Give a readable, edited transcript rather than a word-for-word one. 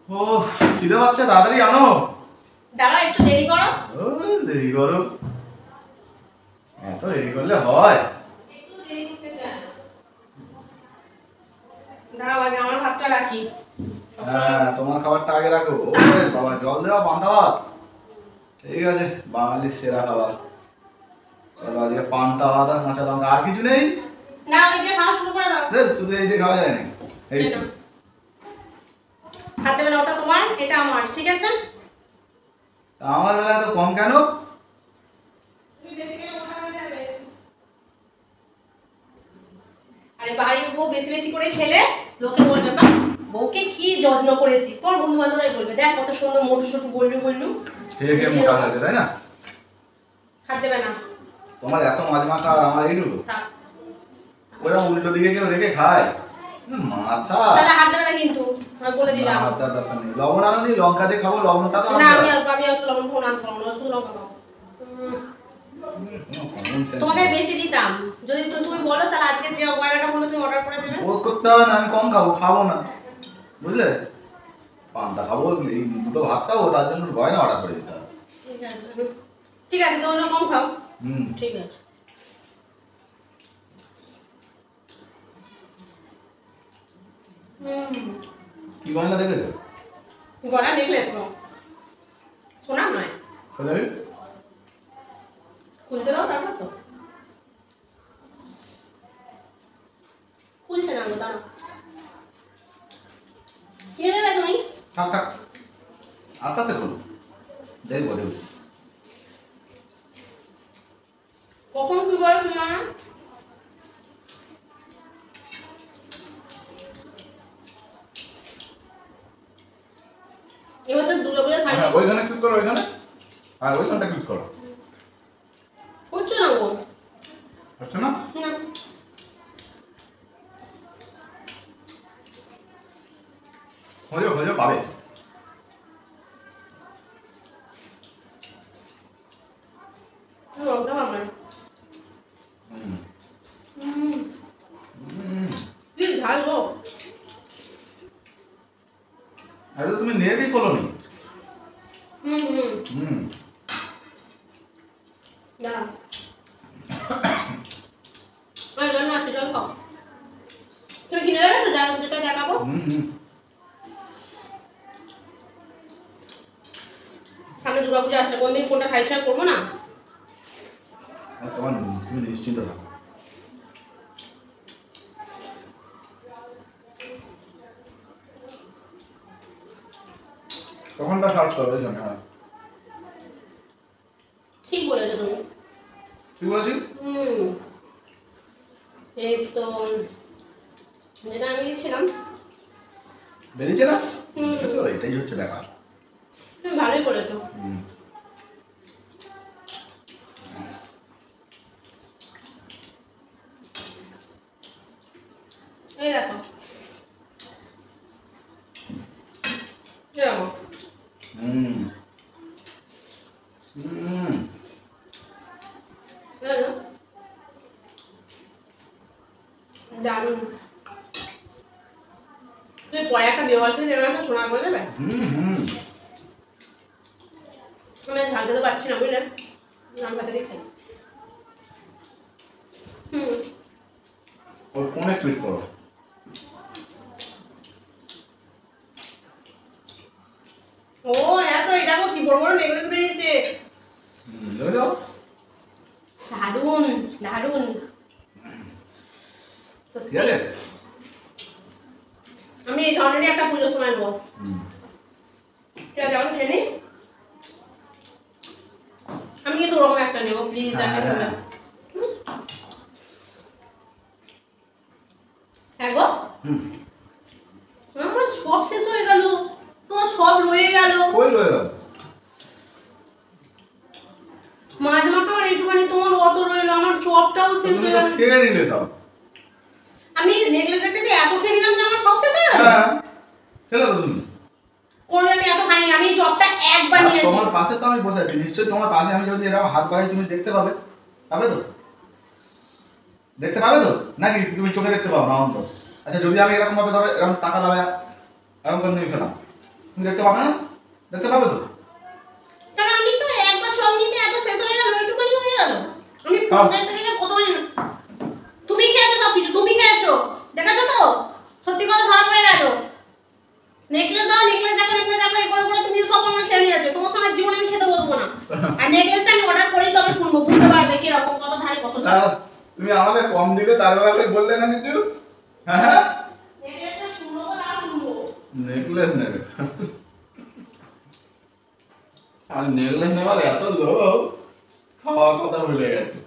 ও খিদে পাচ্ছে, তাড়াতাড়ি আনো। দাঁড়াও একটু দেরি করো। ও দেরি করো, এত দেরি করলে হয়? একটু দেরি করতে চাই। দাঁড়াও আগে আমার ভাতটা রাখি। হ্যাঁ তোমার খাবারটা আগে রাখো। ওরে বাবা, জল দেওয়া পান্তা ভাত, ঠিক আছে, বাঙালির সেরা খাবার। চলো আজকে পান্তা ভাত আর কাঁচা লঙ্কা, আর কিছু নেই? না ওই যে খাওয়া শুরু করে দাও। শুধু এই দিয়ে খাওয়া যায় না? এই ভাত দেবে না, ওটা তোমার, এটা আমার, ঠিক আছে? তা আমার বেলা তো কম কেন? তুমি বেশি খেলে মোটা হয়ে যাবে। আরে বাড়ির বউ বেশি বেশি করে খেলে লোকে বলবে বা বউকে কি যত্ন করেছিস, তোমার বন্ধু বান্ধবরাই বলবে দেখ কত সুন্দর মোটু সোটু বললু বললু। খেয়ে খেয়ে মোটা হয়েছে, তাই না? হাত দেবে না। তোমার এত মাছ মাখা আর আমার এইটুকু? থাক। ওরা উল্টো দিকে কেউ রেখে খায়? মাথা। তাহলে হাত দেবে না কিন্তু, আমি বলে দিলাম। হাত দেওয়ার দরকার নেই। লবণ আনোনি? লঙ্কা দিয়ে খাবো, লবণটা তো না আনতে আমি আসলে লবণ ফোন আনতে পারবো না, শুধু লঙ্কা খাবো। Common sense. তোমাকে বেশি দিতাম যদি তুমি বলো, তাহলে আজকে যে অর্ডারটা বললো তুমি অর্ডার করে দেবে। ও করতে হবে না, আমি কম খাবো, খাবো না, বুঝলে? পান্তা খাবো, এই দুটো ভাত খাবো, তার জন্য গয়না অর্ডার করে দিতে হবে। ঠিক আছে ঠিক আছে, তো কম খাও। ঠিক আছে। কি গয়না দেখেছো? গলা নেকলেস গো, সোনা নয়। কোথায়? খুলতে দাও তারপর তো। খুলছে না গো, দাঁড়াও। কিনে দেবে তুমি? থাক থাক, আস্তে আস্তে খোলো, দেখবো দেখবো। কখন কি বলে তোমার? এবছর দুর্গাপূজা শাড়ি ওইখানে ক্লিক করো, ওইখানে, আর ওইখানটা ক্লিক করো। হচ্ছে না গো। হচ্ছে না? না। খোঁজো খোঁজো, পাবে। লঙ্কা আমার প্লিজ ঝাল গো। আরে তুমি নেটই খোলোনি। দাঁড়াও। আর জন্য আছে, জল খাও। তুমি কিনে দেবে তো, যা যেটা দেখাবো। সামনে দুর্গাপূজা আসছে, কোনদিন কোনটা সাইড সাইড করবো না। তোমার, তুমি নিশ্চিন্ত থাকো। তখনটা সার্চ করো, ওই জন্য। হ্যাঁ ঠিক বলেছো তুমি। ঠিক বলেছি? এই তো যেটা আমি লিখছিলাম বেরিয়েছে না? দেখেছো, এটাই হচ্ছে ব্যাপার। তুমি ভালোই করেছো। এই দেখো, দেখো দারুণ। তুমি পরে একটা বিয়ে বাসে যেরকম একটা সোনা করে দেবে। আমি ঝাল দিতে পারছি না, বুঝলে? আমি ভাতে দিয়ে খাই। ওই কোণে ক্লিক করো। ও হ্যাঁ, তো এই দেখো কি বড় বড় নেকলেস বেরিয়েছে। দারুণ দারুণ। ঠিক আছে, আমি এই ধরনেরই একটা পুজোর সময় নেবো। ঠিক আছে, আমি ট্রেনে আমি কিন্তু ওরকম একটা নেবো, প্লিজ। হ্যাঁ গো, আমার সব শেষ হয়ে গেল, তোমার সব রয়ে গেল। কই রয়ে গেল? মাঝ মাখা আর এইটুখানি তোমার অত রইলো, আমার চপটাও শেষ হয়ে গেল। খেয়ে নিলে সব। আমি নেকলেস দেখতে দিয়ে এত খেয়ে নিলাম যে আমার সব শেষ হয়ে গেল। হ্যাঁ খেলো তো তুমি। কোনোদিন আমি এত খাইনি, আমি চপটা একবার নিয়েছি। তোমার পাশে তো আমি বসে আছি, নিশ্চয়ই তোমার পাশে আমি যদি এরকম হাত বাড়াই তুমি দেখতে পাবে, পাবে তো? দেখতে পাবে তো নাকি তুমি চোখে দেখতে পাও না অন্তত? আচ্ছা যদি আমি এরকম ভাবে ধরো এরকম টাকা লাগায় এরকম করে নিয়ে খেলাম, তুমি দেখতে পাবে না? দেখতে পাবে তো? তাহলে আমি তো একবার চপ নিতে এত শেষ হয়ে গেল, এইটুকুনি হয়ে গেল। আমি ফোন দেখতে গেলে কত মানে তুমি খেয়েছো সব কিছু, তুমি খেয়েছো, দেখাছো তো? সত্যি কথা ধরা পড়ে গেল। নেকলেস দাও, নেকলেস দেখো, নেকলেস দেখো, এই করে করে তুমি সব আমার খেয়ে নিয়েছো। তোমার সঙ্গে জীবনে আমি খেতে বসবো না। আর নেকলেসটা আমি অর্ডার করেই তবে শুনবো, বুঝতে পারবে কি রকম, কত ধারে কত চাপ। তুমি আমাকে কম দিলে তার বেলা বললে না কিছু? হ্যাঁ, নেকলেসটা শুনবো, তা শুনবো। নেকলেস নেবে? আর নেকলেস নেওয়ার এত লোভ, খাওয়ার কথা ভুলে গেছে।